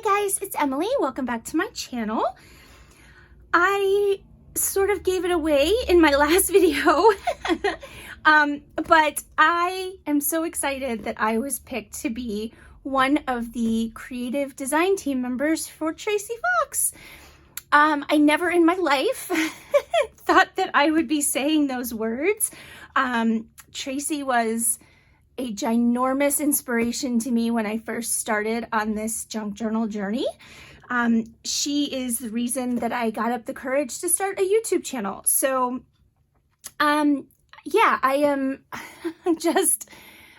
Hi guys, it's Emily. Welcome back to my channel. I sort of gave it away in my last video, but I am so excited that I was picked to be one of the creative design team members for Tracie Fox. I never in my life thought that I would be saying those words. Tracie was a ginormous inspiration to me when I first started on this junk journal journey. She is the reason that I got up the courage to start a YouTube channel. So, yeah, I am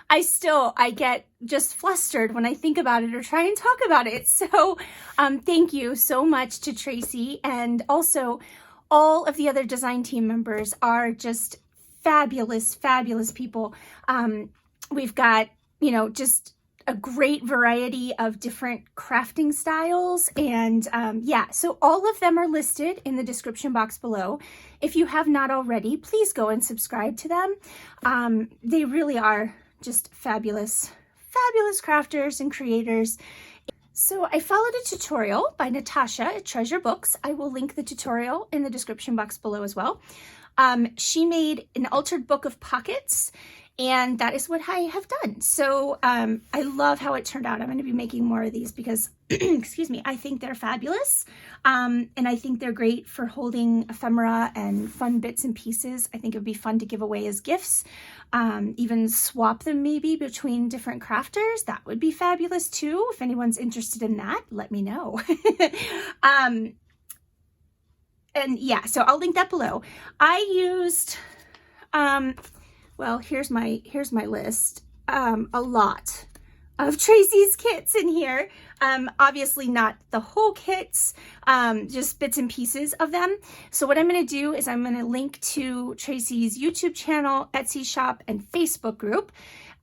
I get just flustered when I think about it or try and talk about it. So, thank you so much to Tracie, and also all of the other design team members are just fabulous, fabulous people. We've got, just a great variety of different crafting styles. And yeah, so all of them are listed in the description box below. If you have not already, please go and subscribe to them. They really are just fabulous, fabulous crafters and creators. So I followed a tutorial by Natasha at Treasure Books. I will link the tutorial in the description box below as well. She made an altered book of pockets, and that is what I have done. So I love how it turned out. I'm going to be making more of these because, excuse me, I think they're fabulous. And I think they're great for holding ephemera and fun bits and pieces. I think it would be fun to give away as gifts. Even swap them maybe between different crafters. That would be fabulous too. If anyone's interested in that, let me know. And yeah, so I'll link that below. I used, well, here's my list. A lot of Tracie's kits in here. Obviously not the whole kits, just bits and pieces of them. So what I'm going to do is I'm going to link to Tracie's YouTube channel, Etsy shop, and Facebook group.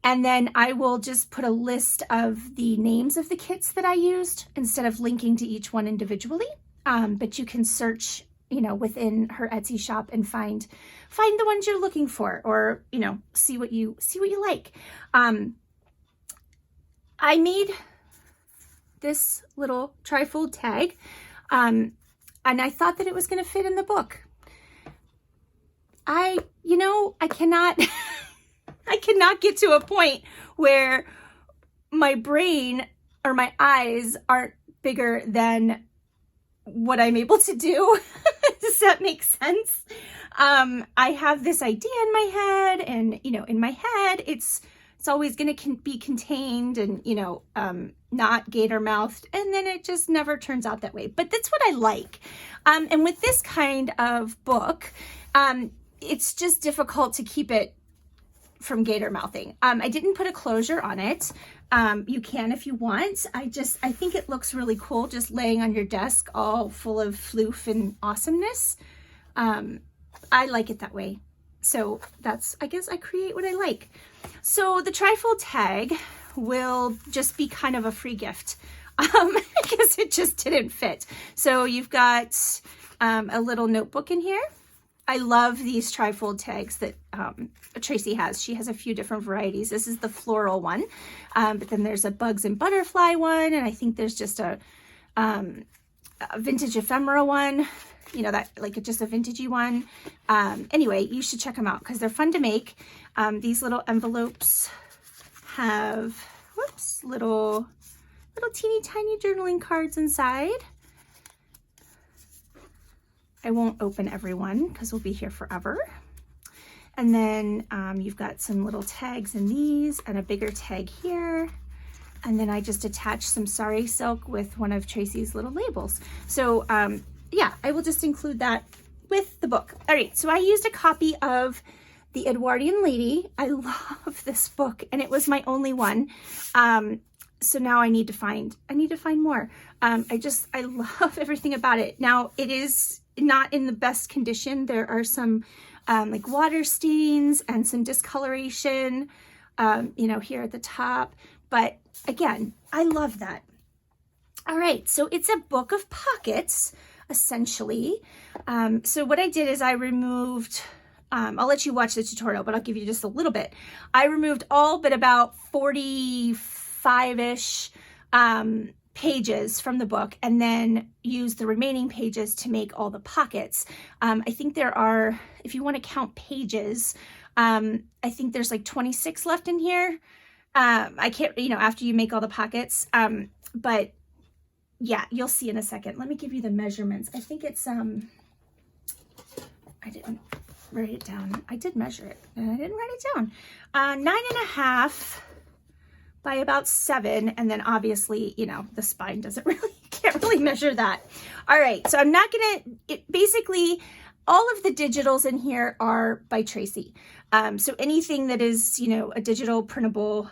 And then I will just put a list of the names of the kits that I used instead of linking to each one individually. But you can search, within her Etsy shop and find the ones you're looking for, or, see what you like. I made this little trifold tag, and I thought that it was going to fit in the book. I cannot, I cannot get to a point where my brain or my eyes aren't bigger than what I'm able to do. Does that make sense? I have this idea in my head, and, in my head, it's always going to be contained and, not gator mouthed. And then it just never turns out that way. But that's what I like. And with this kind of book, it's just difficult to keep it from gator mouthing. I didn't put a closure on it. You can if you want. I think it looks really cool just laying on your desk all full of floof and awesomeness. I like it that way. So I guess I create what I like. So the trifold tag will just be kind of a free gift because it just didn't fit. So you've got a little notebook in here. I love these trifold tags that Tracie has. She has a few different varieties. This is the floral one, but then there's a bugs and butterfly one, and I think there's just a vintage ephemera one, that like just a vintagey one. Anyway, you should check them out because they're fun to make. These little envelopes have, little teeny tiny journaling cards inside. I won't open every one because we'll be here forever. And then you've got some little tags in these and a bigger tag here. And then I just attached some sari silk with one of Tracie's little labels. So yeah, I will just include that with the book. All right, so I used a copy of The Edwardian Lady. I love this book, and it was my only one. So now I need to find more. I love everything about it. Now it is not in the best condition. There are some like water stains and some discoloration, here at the top. But again, I love that. All right, so it's a book of pockets, essentially. So what I did is I removed, I'll let you watch the tutorial, but I'll give you just a little bit. I removed all but about 45-ish pages from the book and then use the remaining pages to make all the pockets. I think there are, if you want to count pages, I think there's like 26 left in here. I can't, you know, after you make all the pockets, but yeah, you'll see in a second. Let me give you the measurements. I think it's, I didn't write it down. I did measure it, and I didn't write it down. 9.5 by about 7, and then obviously, you know, the spine doesn't really, can't really measure that. All right, so I'm not gonna, basically, all of the digitals in here are by Tracie. So anything that is, you know, a digital printable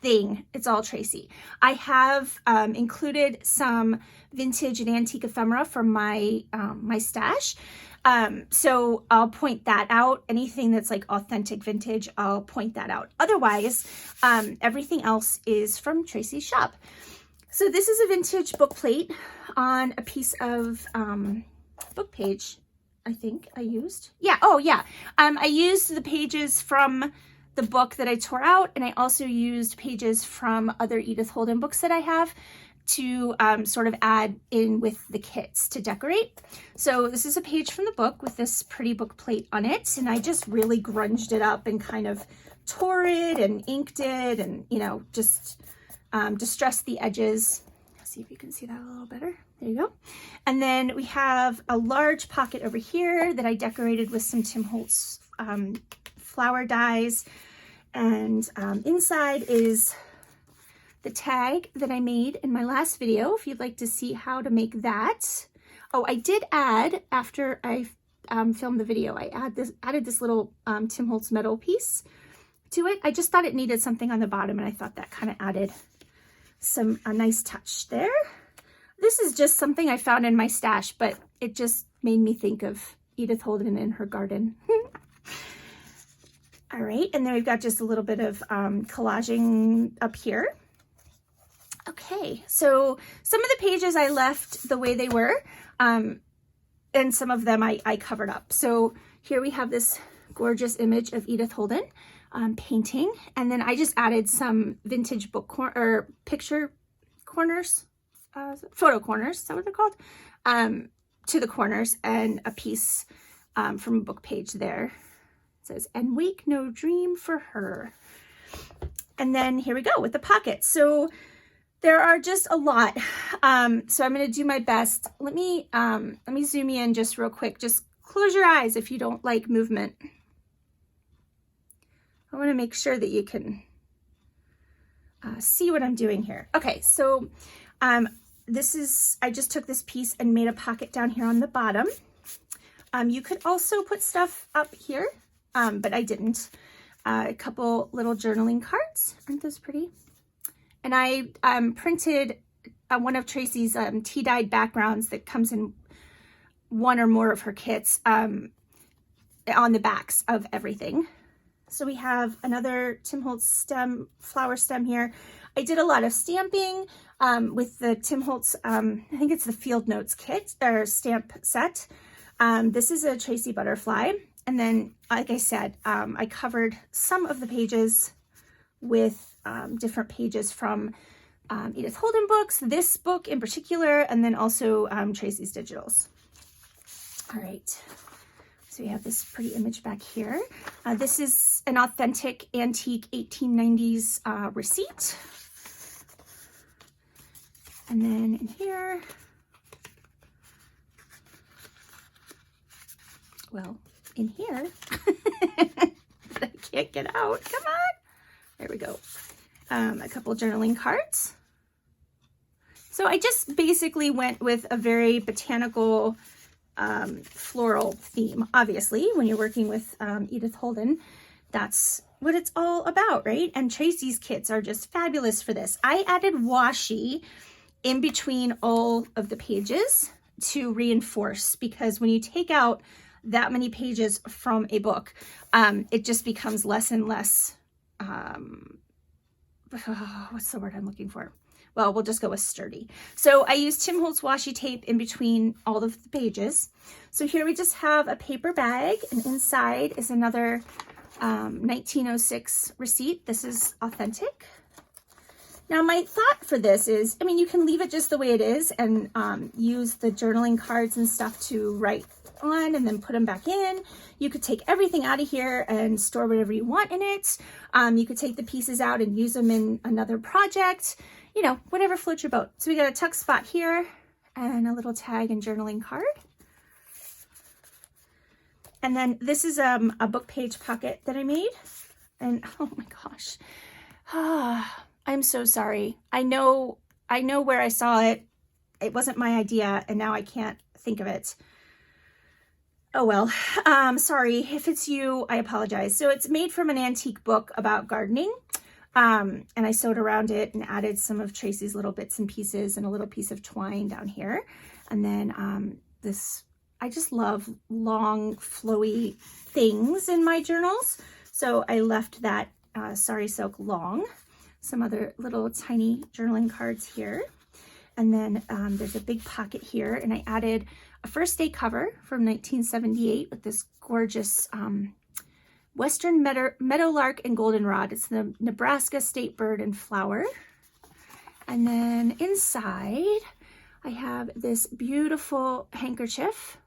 thing, it's all Tracie. I have included some vintage and antique ephemera from my my stash. So I'll point that out. Anything that's like authentic vintage, I'll point that out. Otherwise, everything else is from Tracie's shop. So this is a vintage book plate on a piece of book page, I think I used. Yeah, oh yeah. I used the pages from the book that I tore out, and I also used pages from other Edith Holden books that I have to sort of add in with the kits to decorate. So this is a page from the book with this pretty book plate on it, and I just really grunged it up and kind of tore it and inked it and, you know, just distressed the edges. Let's see if you can see that a little better. There you go. And then we have a large pocket over here that I decorated with some Tim Holtz flower dies, and inside is the tag that I made in my last video, if you'd like to see how to make that. Oh, I did add, after I filmed the video, I added this little Tim Holtz metal piece to it. I just thought it needed something on the bottom, and I thought that kind of added a nice touch there. This is just something I found in my stash, but it just made me think of Edith Holden in her garden. All right, and then we've got just a little bit of collaging up here. Okay, so some of the pages I left the way they were, and some of them I covered up. So here we have this gorgeous image of Edith Holden painting, and then I just added some vintage book picture corners, photo corners, is that what they're called? To the corners, and a piece from a book page there. It says, "And wake no dream for her." And then here we go with the pockets. So there are just a lot. So I'm going to do my best. Let me zoom you in just real quick. Just close your eyes if you don't like movement. I want to make sure that you can see what I'm doing here. Okay, so I just took this piece and made a pocket down here on the bottom. You could also put stuff up here, but I didn't. A couple little journaling cards. Aren't those pretty? And I printed one of Tracie's tea-dyed backgrounds that comes in one or more of her kits on the backs of everything. So we have another Tim Holtz flower stem here. I did a lot of stamping with the Tim Holtz, I think it's the Field Notes kit or stamp set. This is a Tracie butterfly. And then, like I said, I covered some of the pages with different pages from Edith Holden books, this book in particular, and then also Tracie's digitals. All right, so we have this pretty image back here. This is an authentic antique 1890s receipt. And then in here, well, in here, I can't get out, come on. There we go. A couple journaling cards. So I just basically went with a very botanical floral theme. Obviously, when you're working with Edith Holden, that's what it's all about, right? And Tracie's kits are just fabulous for this. I added washi in between all of the pages to reinforce, because when you take out that many pages from a book, it just becomes less and less, what's the word I'm looking for? Well, we'll just go with sturdy. So I used Tim Holtz washi tape in between all of the pages. So here we just have a paper bag, and inside is another 1906 receipt. This is authentic. Now my thought for this is, I mean, you can leave it just the way it is and use the journaling cards and stuff to write on and then put them back in. You could take everything out of here and store whatever you want in it. You could take the pieces out and use them in another project, you know, whatever floats your boat. So we got a tuck spot here and a little tag and journaling card. And then this is a book page pocket that I made. And oh my gosh, I'm so sorry. I know where I saw it. It wasn't my idea and now I can't think of it. Oh well, sorry. If it's you, I apologize. So it's made from an antique book about gardening. And I sewed around it and added some of Tracie's little bits and pieces and a little piece of twine down here. And then I just love long, flowy things in my journals. So I left that Sari Silk long. Some other little tiny journaling cards here. And then there's a big pocket here. And I added a first day cover from 1978 with this gorgeous Western Meadowlark and Goldenrod. It's the Nebraska state bird and flower. And then inside, I have this beautiful handkerchief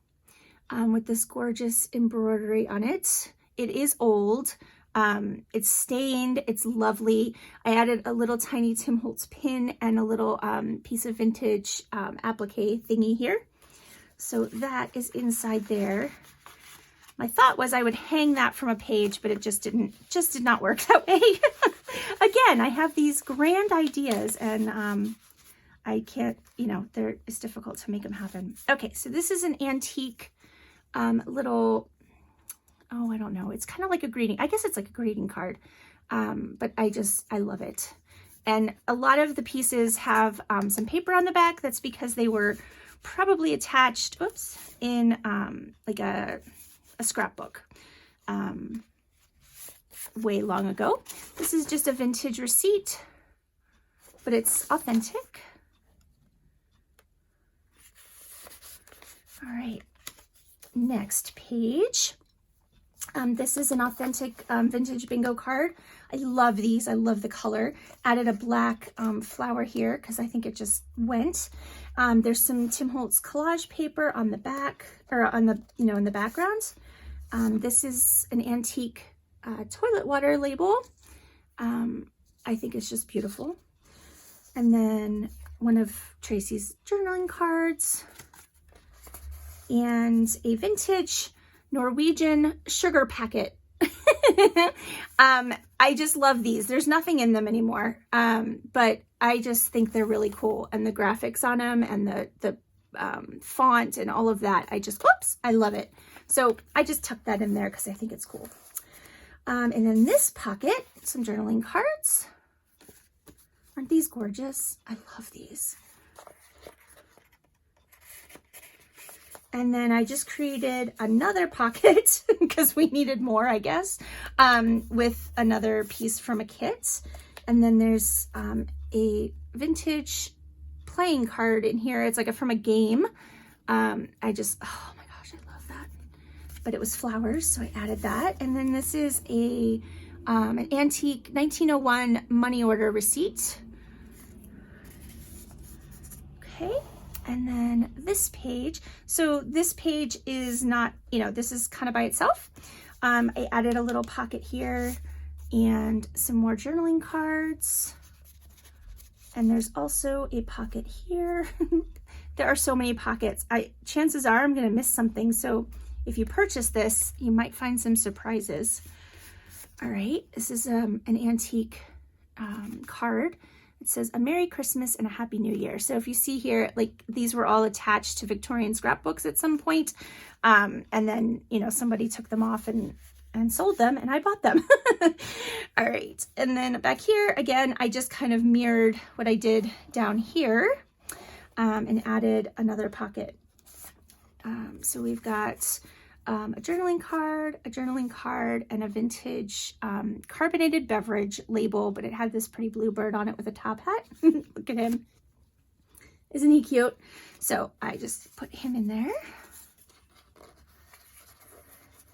with this gorgeous embroidery on it. It is old. It's stained. It's lovely. I added a little tiny Tim Holtz pin and a little piece of vintage applique thingy here. So that is inside there. My thought was I would hang that from a page, but it just did not work that way. Again, I have these grand ideas and I can't, you know, it's difficult to make them happen. Okay, so this is an antique little, oh, I don't know. It's kind of like a greeting. I guess it's like a greeting card, but I love it. And a lot of the pieces have some paper on the back. That's because they were probably attached, oops, in like a scrapbook way long ago. This is just a vintage receipt, but it's authentic. All right, next page. This is an authentic vintage bingo card. I love these. I love the color. Added a black flower here because I think it just went. There's some Tim Holtz collage paper on the back, or on the, you know, in the background. This is an antique toilet water label. I think it's just beautiful. And then one of Tracie's journaling cards and a vintage Norwegian sugar packet. I just love these. There's nothing in them anymore, but I just think they're really cool. And the graphics on them and the font and all of that, whoops, I love it. So I just tucked that in there because I think it's cool. And then this pocket, some journaling cards. Aren't these gorgeous? I love these. And then I just created another pocket because we needed more, I guess, with another piece from a kit. And then there's a vintage playing card in here. It's like from a game. Oh my gosh, I love that. But it was flowers, so I added that. And then this is an antique 1901 money order receipt. Okay. And then this page, so this page is not, you know, this is kind of by itself. I added a little pocket here and some more journaling cards. And there's also a pocket here. There are so many pockets. Chances are I'm going to miss something. So if you purchase this, you might find some surprises. All right, this is an antique card. It says a Merry Christmas and a Happy New Year. So if you see here, like these were all attached to Victorian scrapbooks at some point. And then, you know, somebody took them off and sold them and I bought them. All right. And then back here, again, I just kind of mirrored what I did down here and added another pocket. So we've got a journaling card, and a vintage carbonated beverage label, but it had this pretty blue bird on it with a top hat. Look at him. Isn't he cute? So I just put him in there.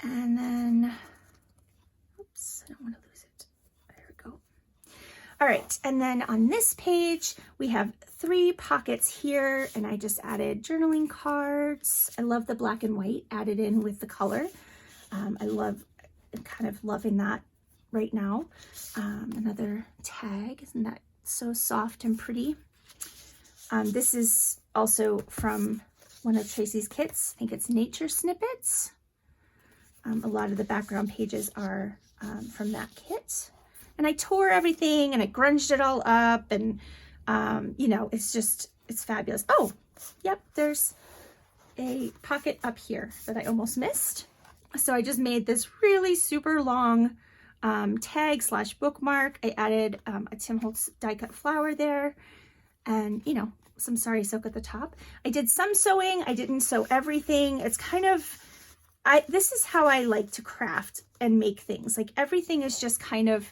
And then, oops, I don't want to lose it. There we go. All right, and then on this page, we have 3 pockets here, and I just added journaling cards. I love the black and white added in with the color. I'm kind of loving that right now. Another tag, isn't that so soft and pretty? This is also from one of Tracie's kits. I think it's Nature Snippets. A lot of the background pages are from that kit. And I tore everything and I grunged it all up, and you know, it's fabulous. Oh, yep, there's a pocket up here that I almost missed. So I just made this really super long tag / bookmark. I added a Tim Holtz die cut flower there, and you know, some sari silk at the top. I did some sewing. I didn't sew everything. It's kind of, this is how I like to craft and make things. Like everything is just kind of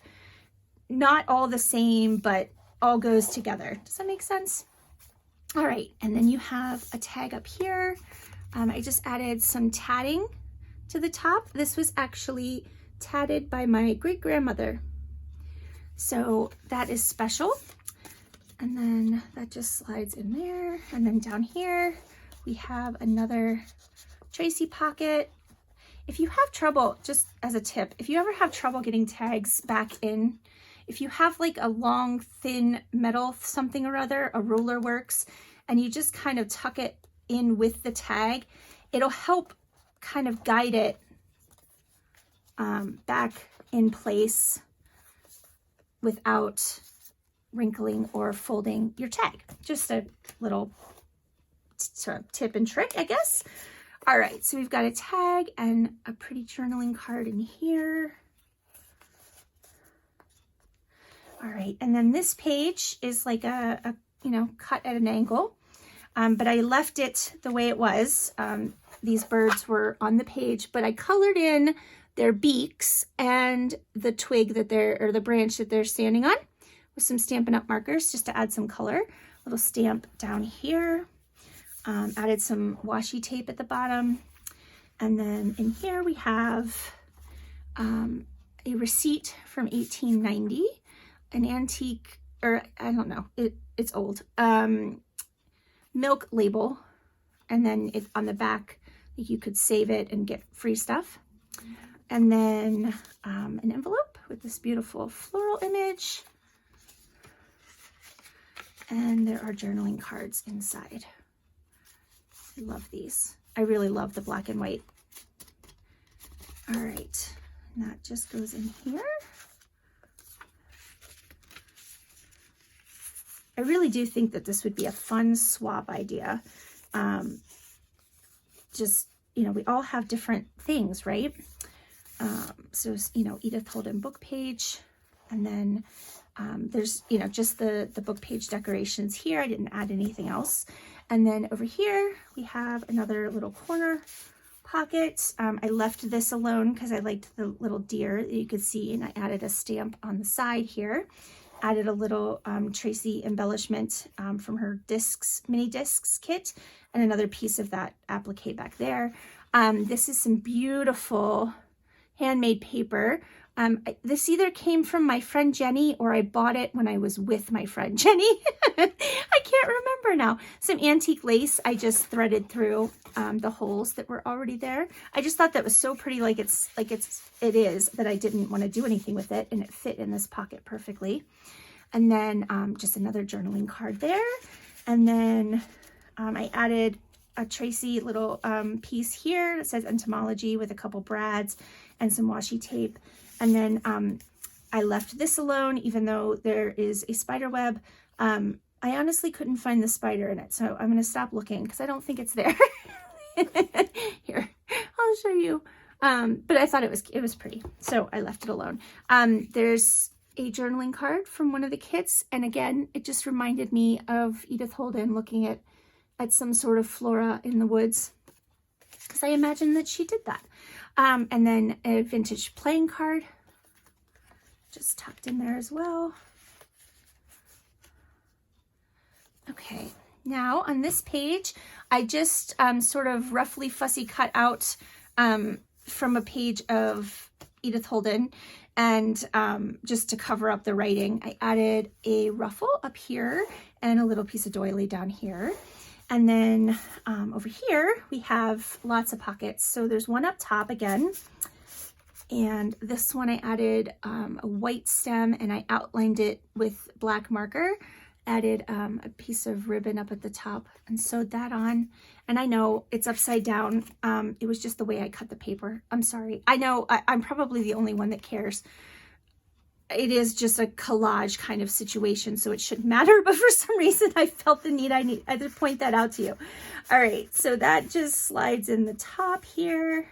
not all the same, but all goes together. Does that make sense? All right, and then you have a tag up here. I just added some tatting to the top. This was actually tatted by my great-grandmother. So that is special. And then that just slides in there. And then down here, we have another Tracie pocket. If you have trouble, just as a tip, if you ever have trouble getting tags back in, if you have like a long, thin metal something or other, a ruler works, and you just kind of tuck it in with the tag, it'll help kind of guide it back in place without wrinkling or folding your tag. Just a little sort of tip and trick, I guess. All right, so we've got a tag and a pretty journaling card in here. All right, and then this page is like a you know, cut at an angle, but I left it the way it was. These birds were on the page, but I colored in their beaks and the twig that or the branch that they're standing on with some Stampin' Up! Markers just to add some color. Little stamp down here. Added some washi tape at the bottom. And then in here we have a receipt from 1890, an antique, or I don't know, it's old, milk label. And then on the back, you could save it and get free stuff. And then an envelope with this beautiful floral image. And there are journaling cards inside. I love these. I really love the black and white. All right, and that just goes in here. I really do think that this would be a fun swap idea. Just, you know, we all have different things, right? So, you know, Edith Holden book page, and then there's, you know, just the book page decorations here. I didn't add anything else. And then over here, we have another little corner pocket. I left this alone because I liked the little deer that you could see, and I added a stamp on the side here. Added a little Tracie embellishment from her mini discs kit, and another piece of that applique back there. This is some beautiful handmade paper. This either came from my friend Jenny or I bought it when I was with my friend Jenny. I can't remember now. Some antique lace I just threaded through the holes that were already there. I just thought that was so pretty, it is, that I didn't want to do anything with it, and it fit in this pocket perfectly. And then just another journaling card there. And then I added a Tracie little piece here that says entomology with a couple brads and some washi tape. And then I left this alone, even though there is a spider web. I honestly couldn't find the spider in it, so I'm going to stop looking because I don't think it's there. Here, I'll show you. But I thought it was pretty, so I left it alone. There's a journaling card from one of the kits, and again, it just reminded me of Edith Holden looking at some sort of flora in the woods, because I imagine that she did that. And then a vintage playing card just tucked in there as well. Okay, now on this page, I just sort of roughly fussy cut out from a page of Edith Holden, and just to cover up the writing, I added a ruffle up here and a little piece of doily down here. And then over here, we have lots of pockets. So there's one up top again. And this one I added a white stem and I outlined it with black marker, added a piece of ribbon up at the top and sewed that on. And I know it's upside down. It was just the way I cut the paper. I'm sorry. I know I'm probably the only one that cares. It is just a collage kind of situation, so it shouldn't matter. But for some reason, I felt the need. I had to point that out to you. All right, so that just slides in the top here.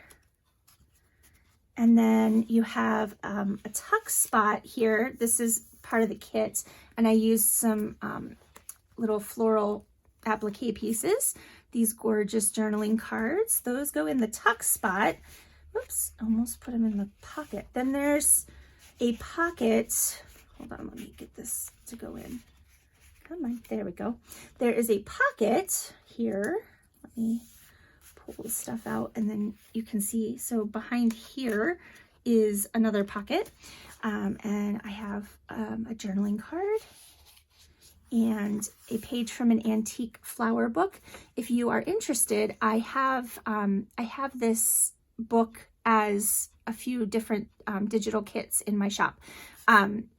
And then you have a tuck spot here. This is part of the kit. And I used some little floral applique pieces. These gorgeous journaling cards. Those go in the tuck spot. Oops, almost put them in the pocket. Then there's a pocket. Hold on, let me get this to go in. Come on, there we go. There is a pocket here. Let me pull the stuff out and then you can see. So behind here is another pocket. And I have a journaling card and a page from an antique flower book. If you are interested, I have this book as a few different digital kits in my shop.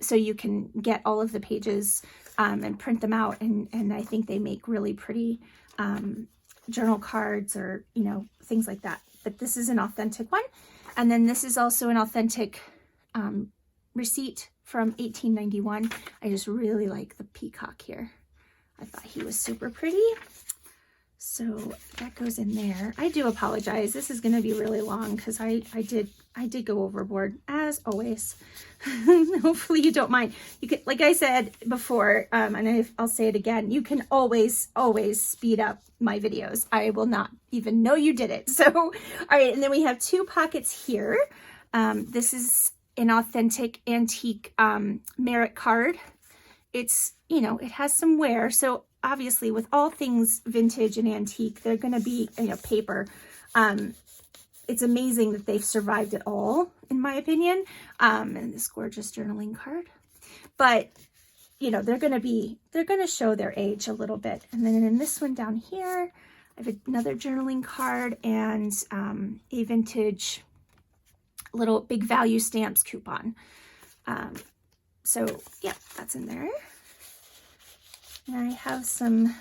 So you can get all of the pages and print them out. And I think they make really pretty journal cards or, you know, things like that. But this is an authentic one. And then this is also an authentic receipt from 1891. I just really like the peacock here. I thought he was super pretty. So that goes in there. I do apologize. This is going to be really long because I did go overboard as always. Hopefully you don't mind. You can, like I said before, and I'll say it again, you can always speed up my videos. I will not even know you did it. So, all right. And then we have two pockets here. This is an authentic antique merit card. It's, you know, it has some wear. So obviously with all things vintage and antique, they're going to be, you know, paper. It's amazing that they've survived it all, in my opinion. And this gorgeous journaling card. But, you know, they're going to show their age a little bit. And then in this one down here, I have another journaling card and a vintage little big value stamps coupon. So yeah, that's in there. And I have some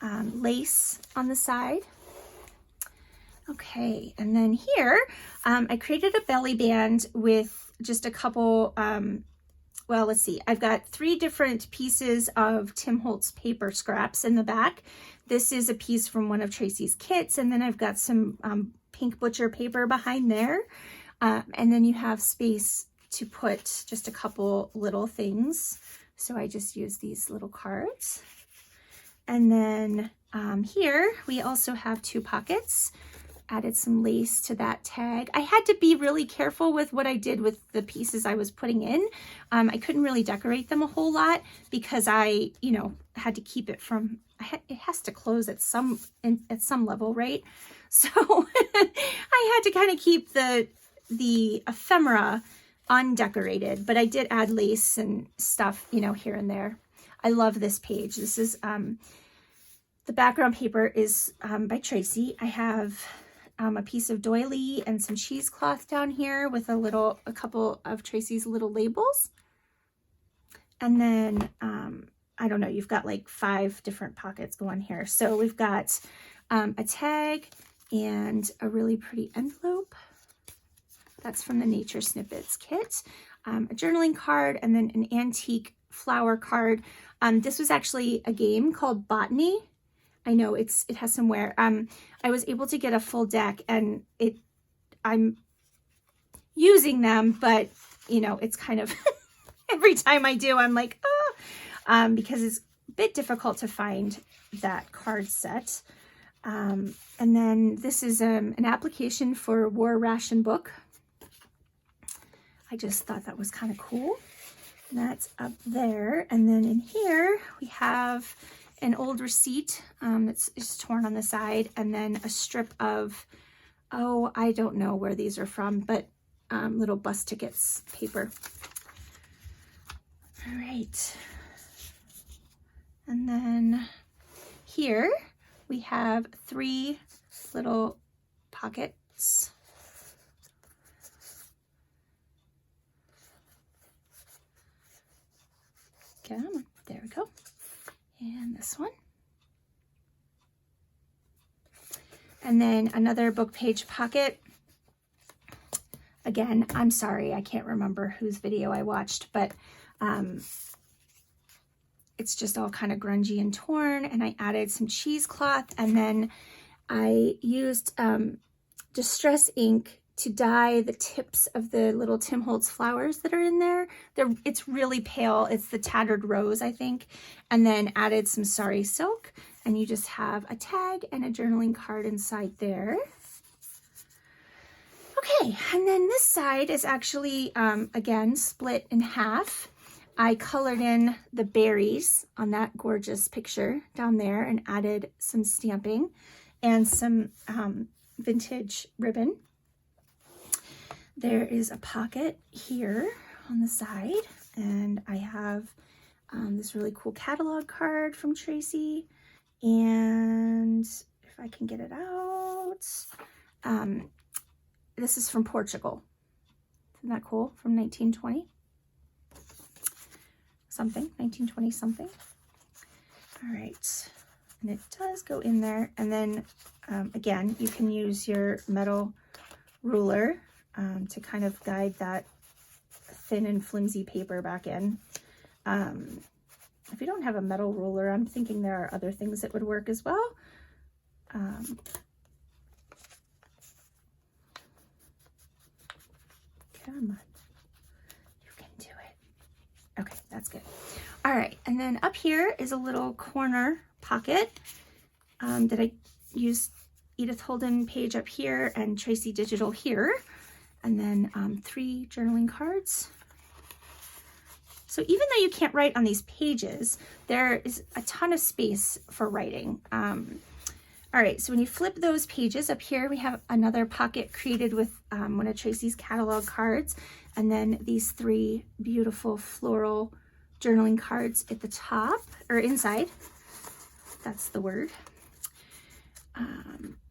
lace on the side. Okay, and then here, I created a belly band with just a couple, well, let's see. I've got 3 different pieces of Tim Holtz paper scraps in the back. This is a piece from one of Tracie's kits, and then I've got some pink butcher paper behind there. And then you have space to put just a couple little things. So I just use these little cards. And then here we also have 2 pockets. Added some lace to that tag. I had to be really careful with what I did with the pieces I was putting in. I couldn't really decorate them a whole lot because I, you know, had to keep it from, it has to close at some level, right? So I had to kind of keep the ephemera undecorated, but I did add lace and stuff, you know, here and there. I love this page. This is, the background paper is by Tracie. I have a piece of doily and some cheesecloth down here with a couple of Tracie's little labels. And then, I don't know, you've got like 5 different pockets going here. So we've got a tag and a really pretty envelope. That's from the Nature Snippets kit. A journaling card and then an antique flower card. This was actually a game called Botany. I know it has some wear. I was able to get a full deck and I'm using them, but you know, it's kind of every time I do, I'm like, because it's a bit difficult to find that card set. And then this is an application for War Ration Book. I just thought that was kind of cool. And that's up there. And then in here we have an old receipt that's just torn on the side, and then a strip of oh, I don't know where these are from, but little bus tickets paper. All right. And then here we have 3 little pockets. Come on, there we go. And this one. And then another book page pocket. Again, I'm sorry, I can't remember whose video I watched, but it's just all kind of grungy and torn, and I added some cheesecloth, and then I used distress ink to dye the tips of the little Tim Holtz flowers that are in there. It's really pale. It's the Tattered Rose, I think, and then added some sari silk, and you just have a tag and a journaling card inside there. Okay, and then this side is actually, again, split in half. I colored in the berries on that gorgeous picture down there and added some stamping and some vintage ribbon. There is a pocket here on the side, and I have this really cool catalog card from Tracie, and if I can get it out, this is from Portugal. Isn't that cool? From 1920 something, 1920 something. All right, and it does go in there. And then again, you can use your metal ruler to kind of guide that thin and flimsy paper back in. If you don't have a metal ruler, I'm thinking there are other things that would work as well. Come on, you can do it. Okay, that's good. All right, and then up here is a little corner pocket that I used Edith Holden page up here and Tracie Digital here, and then 3 journaling cards. So even though you can't write on these pages, there is a ton of space for writing. All right, so when you flip those pages up here, we have another pocket created with one of Tracie's catalog cards, and then these 3 beautiful floral journaling cards at the top, or inside. That's the word.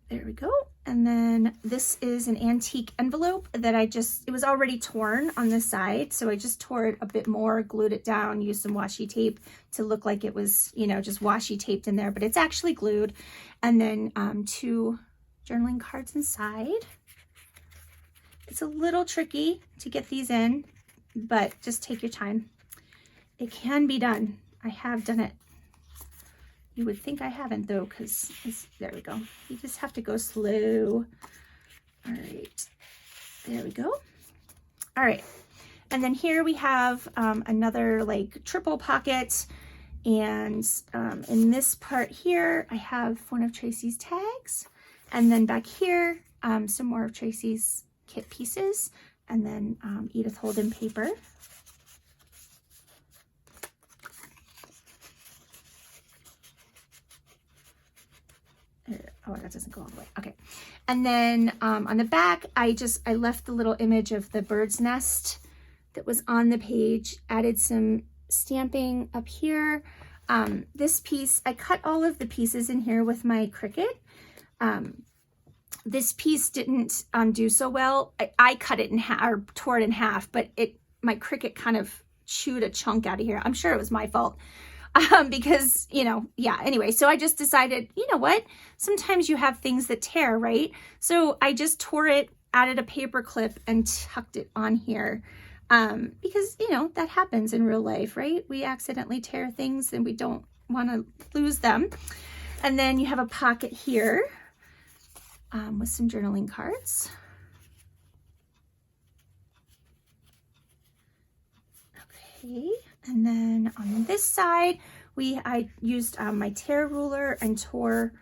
There we go. And then this is an antique envelope that it was already torn on this side, so I just tore it a bit more, glued it down, used some washi tape to look like it was, you know, just washi taped in there, but it's actually glued. And then 2 journaling cards inside. It's a little tricky to get these in, but just take your time. It can be done. I have done it. You would think I haven't though, because there we go. You just have to go slow. All right, there we go. All right, and then here we have another like triple pocket, and in this part here, I have one of Tracie's tags, and then back here, some more of Tracie's kit pieces, and then Edith Holden paper. Oh, that doesn't go all the way. Okay. And then on the back, I left the little image of the bird's nest that was on the page, added some stamping up here. This piece, I cut all of the pieces in here with my Cricut. This piece didn't do so well. I cut it in half, or tore it in half, but my Cricut kind of chewed a chunk out of here. I'm sure it was my fault. Because, you know, yeah, anyway, so I just decided, you know what, sometimes you have things that tear, right? So I just tore it, added a paper clip, and tucked it on here, because, you know, that happens in real life, right? We accidentally tear things and we don't want to lose them. And then you have a pocket here with some journaling cards. Okay. And then on this side, I used my tear ruler and tore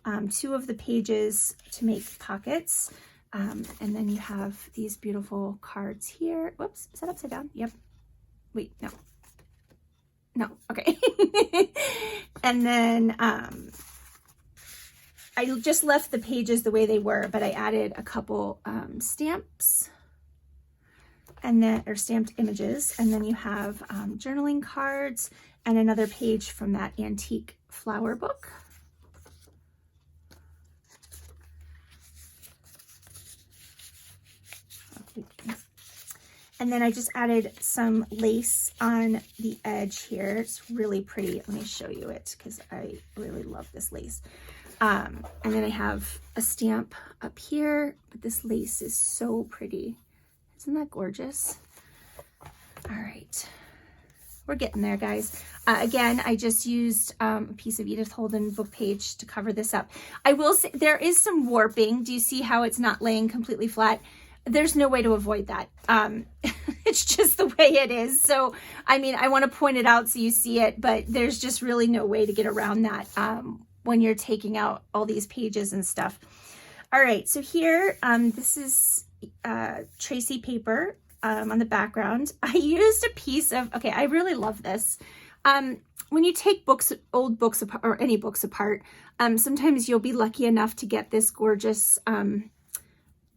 2 of the pages to make pockets. And then you have these beautiful cards here. Whoops, is that upside down? Yep. Wait, no. No, okay. And then I just left the pages the way they were, but I added a couple stamps and then, or stamped images. And then you have journaling cards and another page from that antique flower book. And then I just added some lace on the edge here. It's really pretty. Let me show you it because I really love this lace. And then I have a stamp up here, but this lace is so pretty. Isn't that gorgeous? All right, we're getting there, guys. Again, I just used a piece of Edith Holden book page to cover this up. I will say there is some warping. Do you see how it's not laying completely flat? There's no way to avoid that. It's just the way it is. So, I mean, I want to point it out so you see it, but there's just really no way to get around that when you're taking out all these pages and stuff. All right, so here, this is Tracie paper on the background. I used a piece of, okay, I really love this. When you take books, old books apart, or any books apart, sometimes you'll be lucky enough to get this gorgeous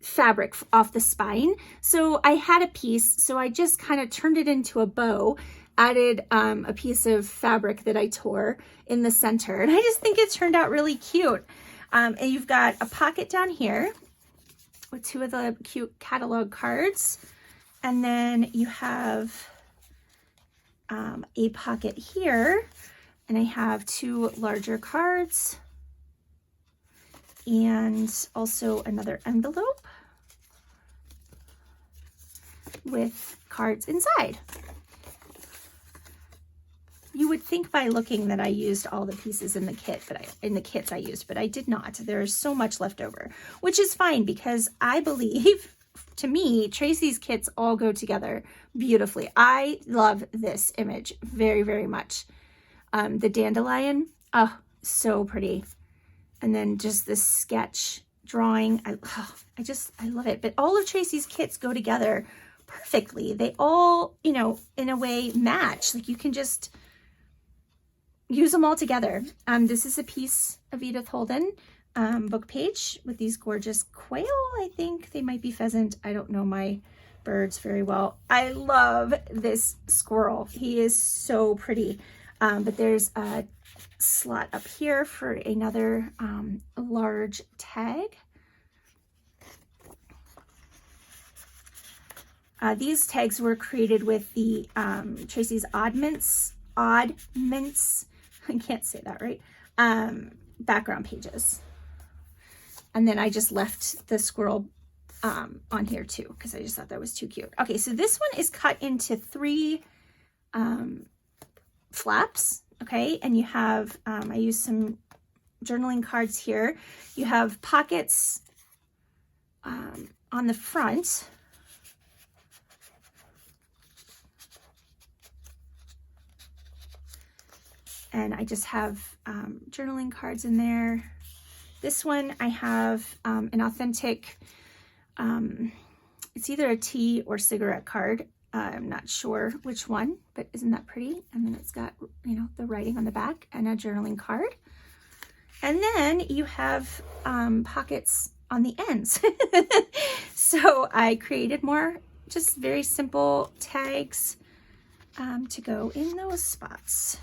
fabric off the spine. So I had a piece, so I just kind of turned it into a bow, added a piece of fabric that I tore in the center, and I just think it turned out really cute. And you've got a pocket down here with two of the cute catalog cards, and then you have a pocket here, and I have two larger cards and also another envelope with cards inside. You would think by looking that I used all the pieces in the kit, but in the kits I used, but I did not. There's so much left over, which is fine because I believe, to me, Tracie's kits all go together beautifully. I love this image very, very much. The dandelion, oh, so pretty. And then just this sketch drawing, I love it. But all of Tracie's kits go together perfectly. They all, you know, in a way match. Like you can just use them all together. This is a piece of Edith Holden book page with these gorgeous quail. I think they might be pheasant. I don't know my birds very well. I love this squirrel. He is so pretty. But there's a slot up here for another large tag. These tags were created with the Tracie's Oddments, I can't say that right, background pages. And then I just left the squirrel on here too, because I just thought that was too cute. Okay, so this one is cut into 3 flaps, okay? And you have, I used some journaling cards here. You have pockets on the front. And I just have journaling cards in there. This one I have an authentic, it's either a tea or cigarette card. I'm not sure which one, but isn't that pretty? And then it's got, you know, the writing on the back and a journaling card. And then you have pockets on the ends. So I created more just very simple tags to go in those spots.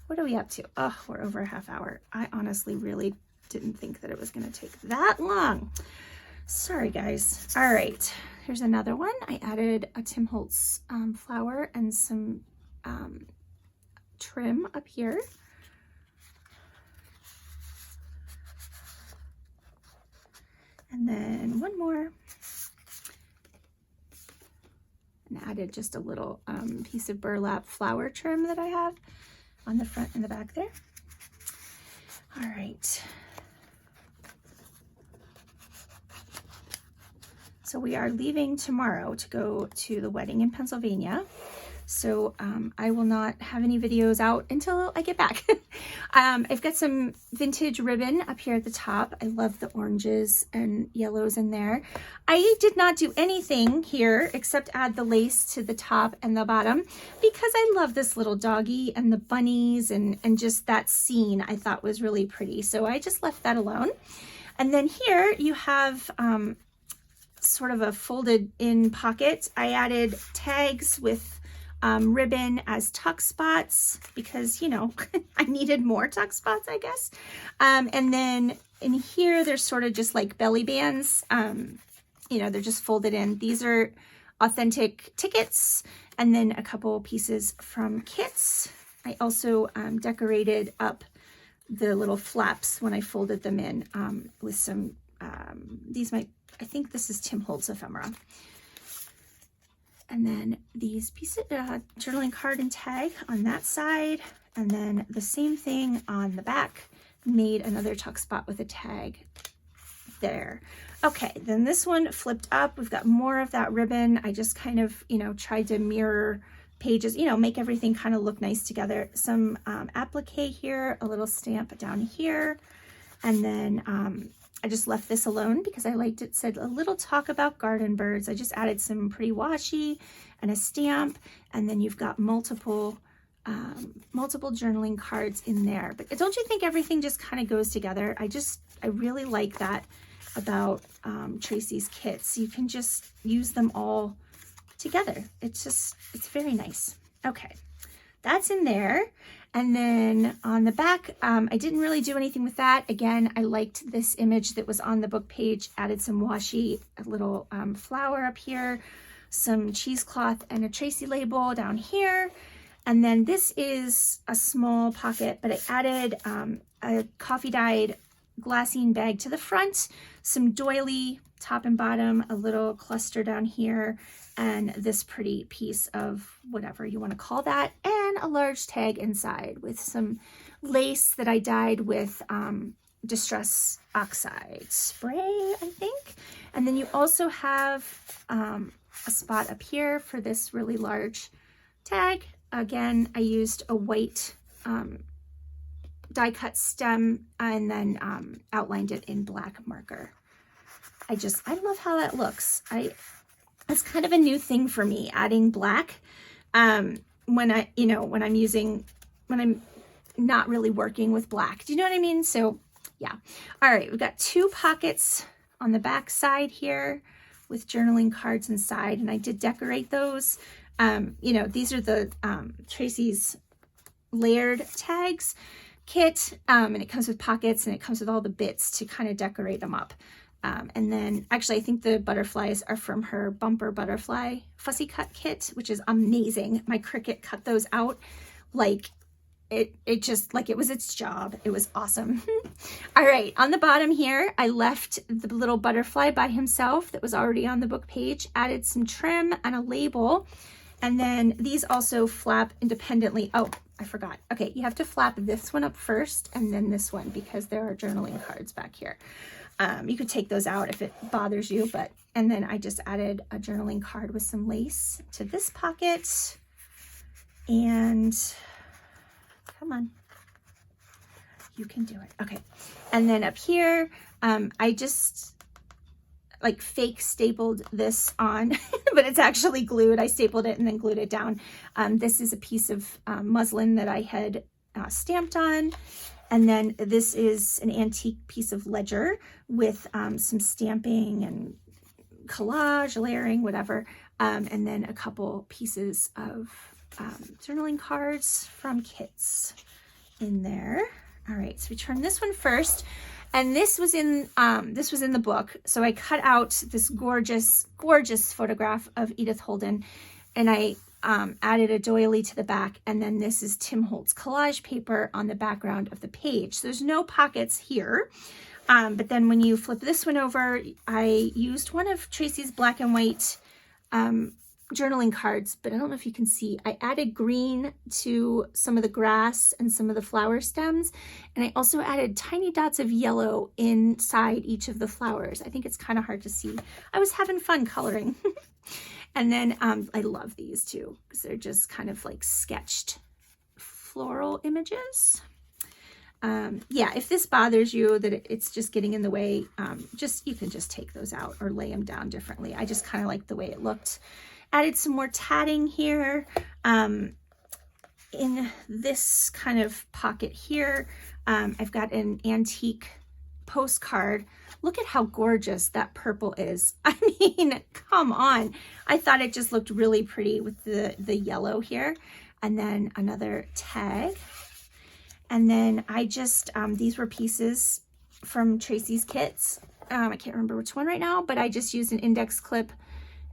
What are we up to? Oh, we're over a half hour. I honestly really didn't think that it was going to take that long. Sorry, guys. All right, here's another one. I added a Tim Holtz flower and some trim up here. And then one more. And added just a little piece of burlap flower trim that I have on the front and the back there. All right. So we are leaving tomorrow to go to the wedding in Pennsylvania. So I will not have any videos out until I get back. I've got some vintage ribbon up here at the top. I love the oranges and yellows in there. I did not do anything here except add the lace to the top and the bottom because I love this little doggy and the bunnies and just that scene I thought was really pretty. So I just left that alone. And then here you have sort of a folded in pocket. I added tags with ribbon as tuck spots because, you know, I needed more tuck spots, I guess. And then in here, there's sort of just like belly bands. You know, they're just folded in. These are authentic tickets and then a couple pieces from kits. I also decorated up the little flaps when I folded them in with some, I think this is Tim Holtz ephemera. And then these pieces, journaling card and tag on that side. And then the same thing on the back, made another tuck spot with a tag there. Okay, then this one flipped up. We've got more of that ribbon. I just kind of, you know, tried to mirror pages, you know, make everything kind of look nice together. Some applique here, a little stamp down here. And then I just left this alone because I liked it. Said a little talk about garden birds. I just added some pretty washi and a stamp, and then you've got multiple journaling cards in there. But don't you think everything just kind of goes together? I really like that about Tracie's kits. You can just use them all together. It's very nice. Okay, that's in there. And then on the back, I didn't really do anything with that. Again, I liked this image that was on the book page, added some washi, a little flower up here, some cheesecloth and a Tracie label down here. And then this is a small pocket, but I added a coffee dyed glassine bag to the front, some doily top and bottom, a little cluster down here, and this pretty piece of whatever you want to call that, and a large tag inside with some lace that I dyed with Distress Oxide spray, I think. And then you also have a spot up here for this really large tag. Again, I used a white die cut stem and then outlined it in black marker. I love how that looks. It's kind of a new thing for me, adding black when I'm not really working with black. Do you know what I mean? So yeah. All right, we've got two pockets on the back side here with journaling cards inside, and I did decorate those. You know, these are the Tracie's layered tags kit, and it comes with pockets and it comes with all the bits to kind of decorate them up. And then actually I think the butterflies are from her bumper butterfly fussy cut kit, which is amazing. My Cricut cut those out like it just like it was its job. It was awesome. All right, on the bottom here, I left the little butterfly by himself that was already on the book page, added some trim and a label. And then these also flap independently. Oh, I forgot. Okay, you have to flap this one up first and then this one because there are journaling cards back here. You could take those out if it bothers you, and then I just added a journaling card with some lace to this pocket. And come on, you can do it. Okay, and then up here, I just like fake stapled this on, but it's actually glued. I stapled it and then glued it down. This is a piece of muslin that I had stamped on. And then this is an antique piece of ledger with some stamping and collage, layering, whatever. And then a couple pieces of journaling cards from kits in there. All right, so we turn this one first. And this was in the book. So I cut out this gorgeous, gorgeous photograph of Edith Holden, and I added a doily to the back, and then this is Tim Holtz collage paper on the background of the page. So there's no pockets here, but then when you flip this one over, I used one of Tracie's black and white journaling cards, but I don't know if you can see. I added green to some of the grass and some of the flower stems, and I also added tiny dots of yellow inside each of the flowers. I think it's kind of hard to see. I was having fun coloring. And then I love these too, because they're just kind of like sketched floral images. Yeah, if this bothers you that it's just getting in the way, you can just take those out or lay them down differently. I just kind of like the way it looked. Added some more tatting here. In this kind of pocket here, I've got an antique postcard. Look at how gorgeous that purple is. I mean, come on. I thought it just looked really pretty with the yellow here. And then another tag. And then I just, these were pieces from Tracie's kits. I can't remember which one right now, but I just used an index clip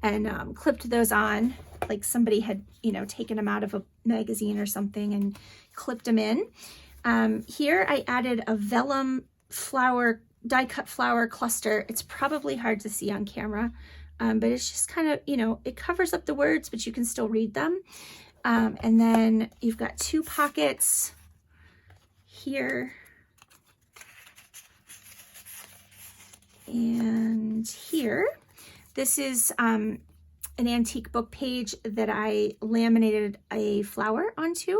and clipped those on, like somebody had, you know, taken them out of a magazine or something and clipped them in. Here I added a vellum flower, die cut flower cluster. It's probably hard to see on camera, but it's just kind of, you know, it covers up the words, but you can still read them. And then you've got two pockets here and here. This is an antique book page that I laminated a flower onto.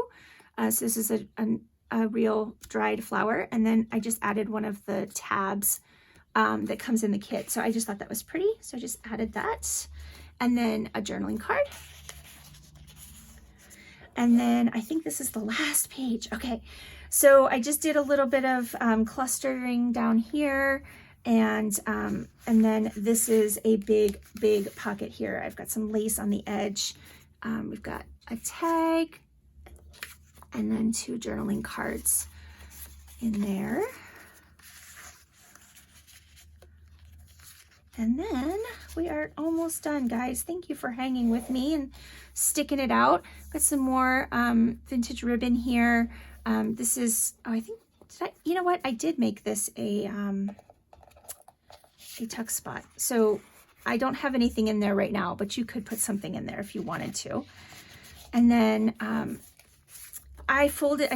So this is a real dried flower. And then I just added one of the tabs that comes in the kit. So I just thought that was pretty. So I just added that. And then a journaling card. And then I think this is the last page. Okay, so I just did a little bit of clustering down here. And then this is a big pocket here. I've got some lace on the edge. We've got a tag and then two journaling cards in there. And then we are almost done, guys. Thank you for hanging with me and sticking it out. Got some more vintage ribbon here. This is, oh, I think, you know what? I did make this a tuck spot. So I don't have anything in there right now, but you could put something in there if you wanted to. And then I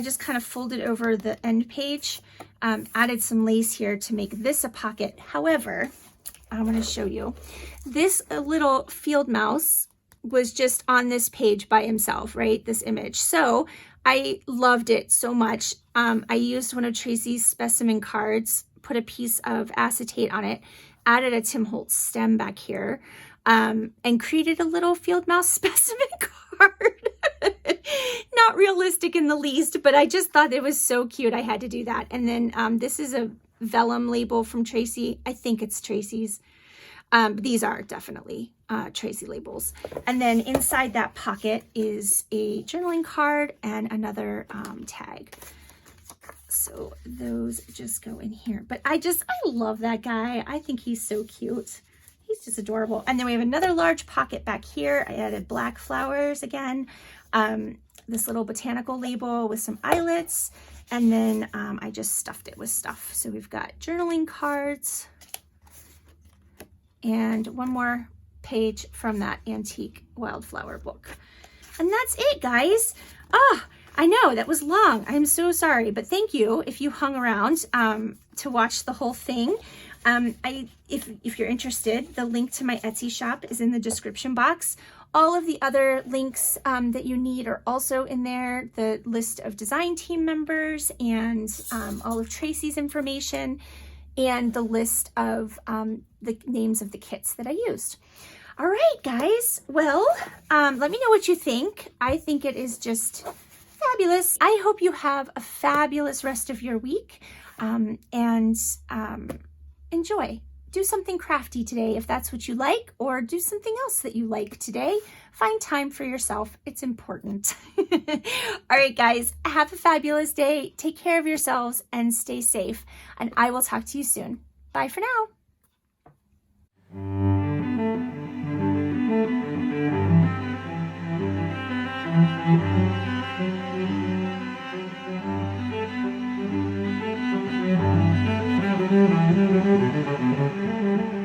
just kind of folded over the end page, added some lace here to make this a pocket. However, I want to show you this little field mouse was just on this page by himself, right? This image. So I loved it so much. I used one of Tracie's specimen cards, put a piece of acetate on it, added a Tim Holtz stem back here, and created a little field mouse specimen card. Not realistic in the least, but I just thought it was so cute. I had to do that. And then this is a vellum label from Tracie. I think it's Tracie's. These are definitely Tracie labels. And then inside that pocket is a journaling card and another tag. So those just go in here. But I love that guy. I think he's so cute. He's just adorable. And then we have another large pocket back here. I added black flowers again. This little botanical label with some eyelets. And then I just stuffed it with stuff. So we've got journaling cards and one more page from that antique wildflower book. And that's it, guys. Oh, I know that was long. I'm so sorry, but thank you if you hung around to watch the whole thing. If you're interested, the link to my Etsy shop is in the description box. All of the other links that you need are also in there. The list of design team members and all of Tracie's information and the list of the names of the kits that I used. All right, guys. Well, let me know what you think. I think it is just fabulous. I hope you have a fabulous rest of your week and enjoy. Do something crafty today if that's what you like, or do something else that you like today. Find time for yourself. It's important. All right, guys, have a fabulous day. Take care of yourselves and stay safe. And I will talk to you soon. Bye for now. Thank you.